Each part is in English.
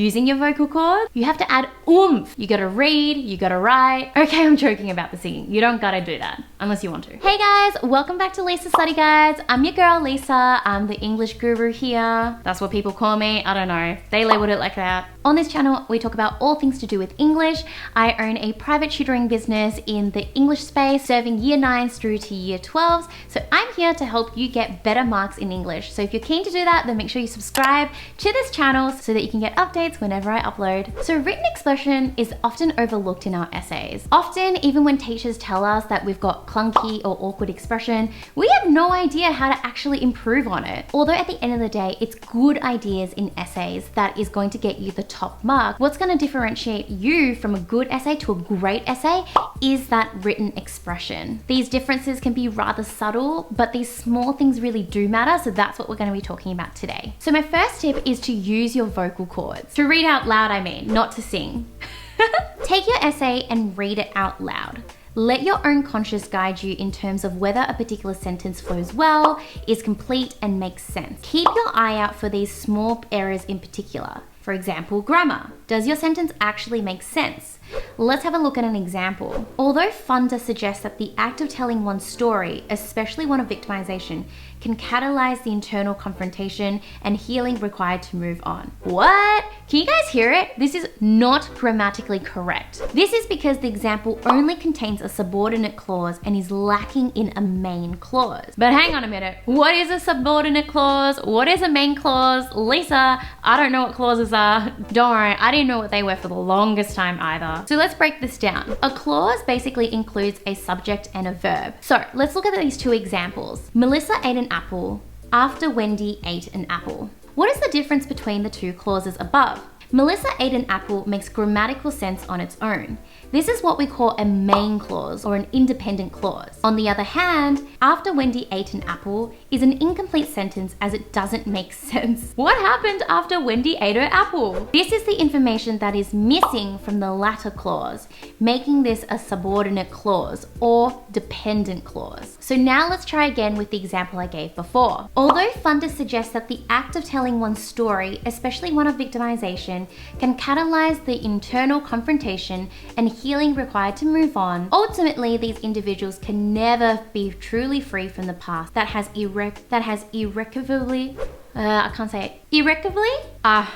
using your vocal cords, you have to add oomph. You gotta read, you gotta write. Okay, I'm joking about the singing. You don't gotta do that unless you want to. Hey guys, welcome back to Lisa Study Guides. I'm your girl Lisa. I'm the English guru here. That's what people call me. I don't know. They labeled it like that. On this channel, we talk about all things to do with English. I own a private tutoring business in the English space, serving year 9s through to year 12s. So I'm here to help you get better marks in English. So if you're keen to do that, then make sure you subscribe to this channel so that you can get updates whenever I upload. So written expression is often overlooked in our essays. Often, even when teachers tell us that we've got clunky or awkward expression, we have no idea how to actually improve on it. Although at the end of the day, it's good ideas in essays that is going to get you the top mark. What's going to differentiate you from a good essay to a great essay is that written expression. These differences can be rather subtle, but these small things really do matter, so that's what we're going to be talking about today. So my first tip is to use your vocal cords. To read out loud, I mean, not to sing. Take your essay and read it out loud. Let your own conscience guide you in terms of whether a particular sentence flows well, is complete, and makes sense. Keep your eye out for these small errors in particular. For example, grammar. Does your sentence actually make sense? Let's have a look at an example. Although Funder suggests that the act of telling one's story, especially one of victimization, can catalyze the internal confrontation and healing required to move on. What? Can you guys hear it? This is not grammatically correct. This is because the example only contains a subordinate clause and is lacking in a main clause. But hang on a minute. What is a subordinate clause? What is a main clause? Lisa, I don't know what clauses are. Don't worry, I didn't know what they were for the longest time either. So let's break this down. A clause basically includes a subject and a verb. So let's look at these two examples. Melissa ate an apple after Wendy ate an apple. What is the difference between the two clauses above? Melissa ate an apple makes grammatical sense on its own. This is what we call a main clause or an independent clause. On the other hand, after Wendy ate an apple is an incomplete sentence as it doesn't make sense. What happened after Wendy ate her apple? This is the information that is missing from the latter clause, making this a subordinate clause or dependent clause. So now let's try again with the example I gave before. Although Funder suggests that the act of telling one's story, especially one of victimization, can catalyze the internal confrontation and healing required to move on, ultimately these individuals can never be truly free from the past that has irrecoverably, I can't say it, irrecoverably? I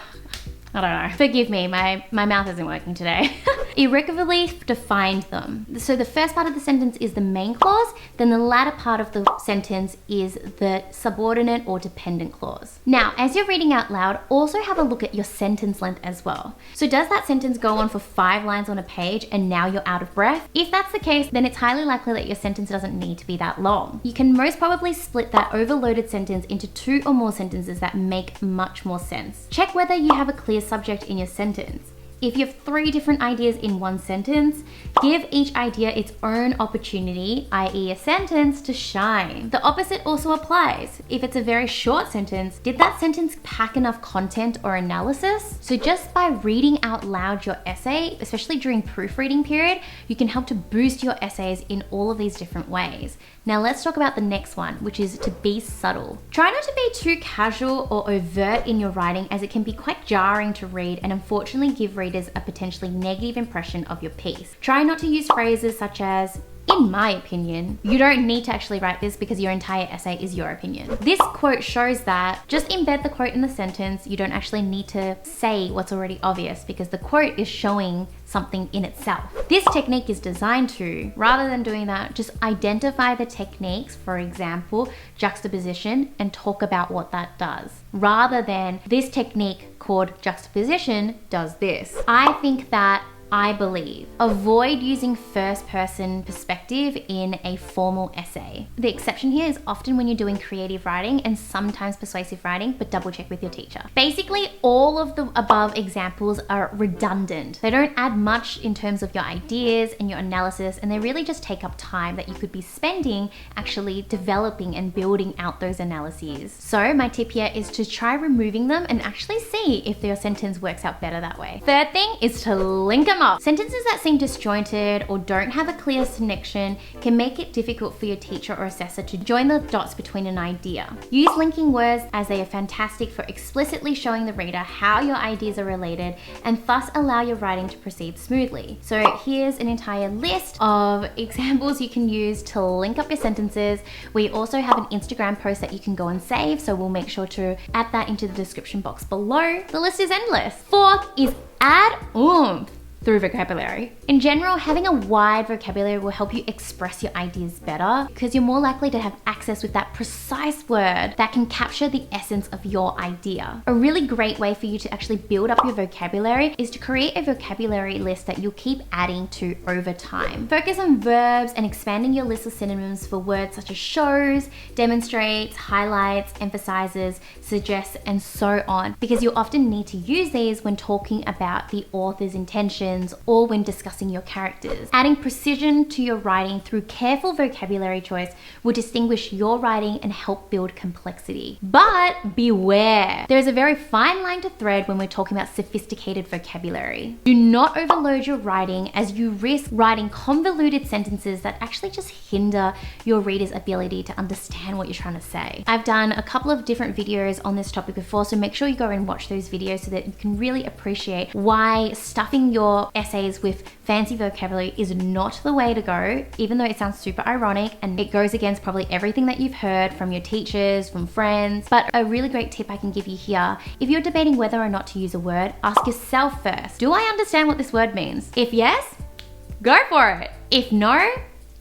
don't know. Forgive me, my mouth isn't working today. Irrecoverably defined them. So the first part of the sentence is the main clause, then the latter part of the sentence is the subordinate or dependent clause. Now, as you're reading out loud, also have a look at your sentence length as well. So does that sentence go on for 5 lines on a page and now you're out of breath? If that's the case, then it's highly likely that your sentence doesn't need to be that long. You can most probably split that overloaded sentence into 2 or more sentences that make much more sense. Check whether you have a clear subject in your sentence. If you have 3 different ideas in one sentence, give each idea its own opportunity, i.e. a sentence, to shine. The opposite also applies. If it's a very short sentence, did that sentence pack enough content or analysis? So just by reading out loud your essay, especially during proofreading period, you can help to boost your essays in all of these different ways. Now let's talk about the next one, which is to be subtle. Try not to be too casual or overt in your writing, as it can be quite jarring to read and unfortunately give readers a potentially negative impression of your piece. Try not to use phrases such as, in my opinion. You don't need to actually write this because your entire essay is your opinion. This quote shows that just embed the quote in the sentence. You don't actually need to say what's already obvious because the quote is showing something in itself. This technique is designed to, rather than doing that, just identify the techniques, for example, juxtaposition, and talk about what that does, rather than this technique called juxtaposition does this. I believe. Avoid using first person perspective in a formal essay. The exception here is often when you're doing creative writing and sometimes persuasive writing, but double check with your teacher. Basically, all of the above examples are redundant. They don't add much in terms of your ideas and your analysis, and they really just take up time that you could be spending actually developing and building out those analyses. So my tip here is to try removing them and actually see if your sentence works out better that way. Third thing is to link them them up. Sentences that seem disjointed or don't have a clear connection can make it difficult for your teacher or assessor to join the dots between an idea. Use linking words as they are fantastic for explicitly showing the reader how your ideas are related and thus allow your writing to proceed smoothly. So here's an entire list of examples you can use to link up your sentences. We also have an Instagram post that you can go and save, so we'll make sure to add that into the description box below. The list is endless. Fourth is add oomph through vocabulary. In general, having a wide vocabulary will help you express your ideas better because you're more likely to have access with that precise word that can capture the essence of your idea. A really great way for you to actually build up your vocabulary is to create a vocabulary list that you'll keep adding to over time. Focus on verbs and expanding your list of synonyms for words such as shows, demonstrates, highlights, emphasizes, suggests, and so on, because you'll often need to use these when talking about the author's intentions or when discussing your characters. Adding precision to your writing through careful vocabulary choice will distinguish your writing and help build complexity. But beware, there is a very fine line to thread when we're talking about sophisticated vocabulary. Do not overload your writing as you risk writing convoluted sentences that actually just hinder your reader's ability to understand what you're trying to say. I've done a couple of different videos on this topic before, so make sure you go and watch those videos so that you can really appreciate why stuffing your essays with fancy vocabulary is not the way to go, even though it sounds super ironic and it goes against probably everything that you've heard from your teachers, from friends. But a really great tip I can give you here, if you're debating whether or not to use a word, ask yourself first, do I understand what this word means? If yes, go for it. If no,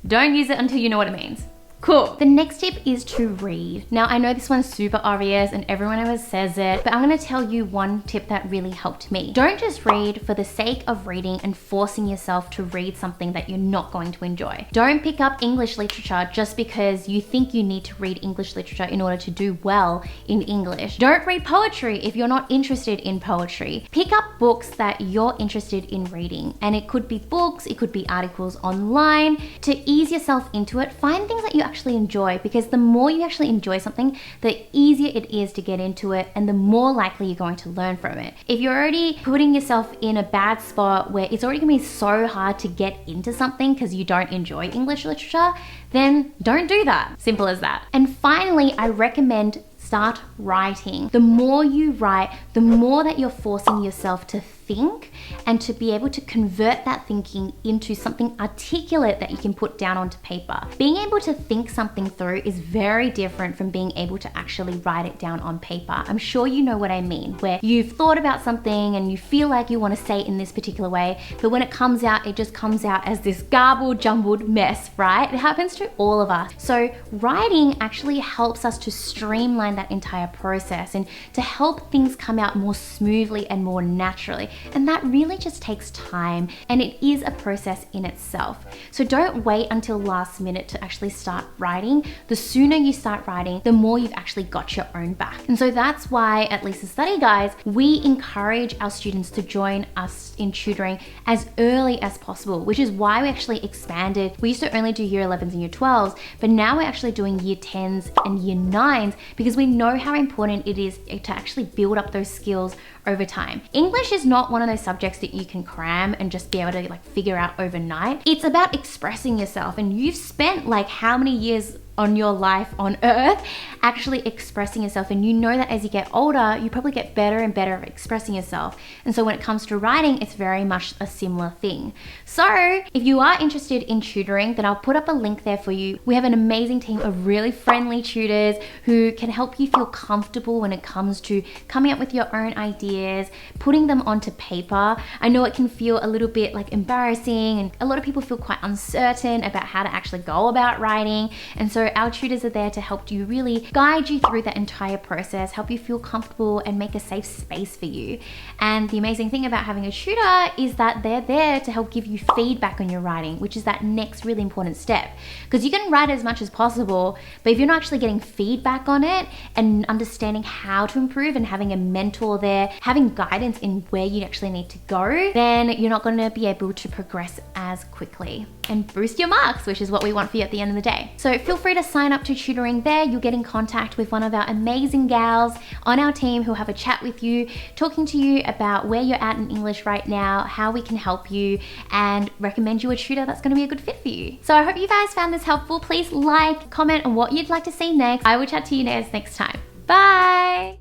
don't use it until you know what it means. Cool. The next tip is to read. Now, I know this one's super obvious and everyone always says it, but I'm gonna tell you one tip that really helped me. Don't just read for the sake of reading and forcing yourself to read something that you're not going to enjoy. Don't pick up English literature just because you think you need to read English literature in order to do well in English. Don't read poetry if you're not interested in poetry. Pick up books that you're interested in reading. And it could be books, it could be articles online. To ease yourself into it, find things that you actually enjoy, because the more you actually enjoy something, the easier it is to get into it and the more likely you're going to learn from it. If you're already putting yourself in a bad spot where it's already gonna be so hard to get into something because you don't enjoy English literature, then don't do that. Simple as that. And finally, I recommend start writing. The more you write, the more that you're forcing yourself to think and to be able to convert that thinking into something articulate that you can put down onto paper. Being able to think something through is very different from being able to actually write it down on paper. I'm sure you know what I mean, where you've thought about something and you feel like you want to say it in this particular way, but when it comes out, it just comes out as this garbled, jumbled mess, right? It happens to all of us. So writing actually helps us to streamline that entire process and to help things come out more smoothly and more naturally. And that really just takes time, and it is a process in itself. So don't wait until last minute to actually start writing. The sooner you start writing, the more you've actually got your own back. And so that's why at Lisa Study Guides, we encourage our students to join us in tutoring as early as possible, which is why we actually expanded. We used to only do year 11s and year 12s, but now we're actually doing year 10s and year 9s because we know how important it is to actually build up those skills over time. English is not one of those subjects that you can cram and just be able to figure out overnight. It's about expressing yourself, and you've spent how many years on your life on earth actually expressing yourself, and you know that as you get older you probably get better and better at expressing yourself. And so when it comes to writing, it's very much a similar thing. So if you are interested in tutoring, then I'll put up a link there for you. We have an amazing team of really friendly tutors who can help you feel comfortable when it comes to coming up with your own ideas, putting them onto paper. I know it can feel a little bit embarrassing, and a lot of people feel quite uncertain about how to actually go about writing, and so our tutors are there to help you really guide you through that entire process, help you feel comfortable and make a safe space for you. And the amazing thing about having a tutor is that they're there to help give you feedback on your writing, which is that next really important step. Because you can write as much as possible, but if you're not actually getting feedback on it and understanding how to improve and having a mentor there, having guidance in where you actually need to go, then you're not going to be able to progress as quickly. and boost your marks, which is what we want for you at the end of the day. So feel free to sign up to tutoring there. You'll get in contact with one of our amazing gals on our team who'll have a chat with you, talking to you about where you're at in English right now, how we can help you, and recommend you a tutor that's going to be a good fit for you. So I hope you guys found this helpful. Please like, comment on what you'd like to see next. I will chat to you guys next time. Bye!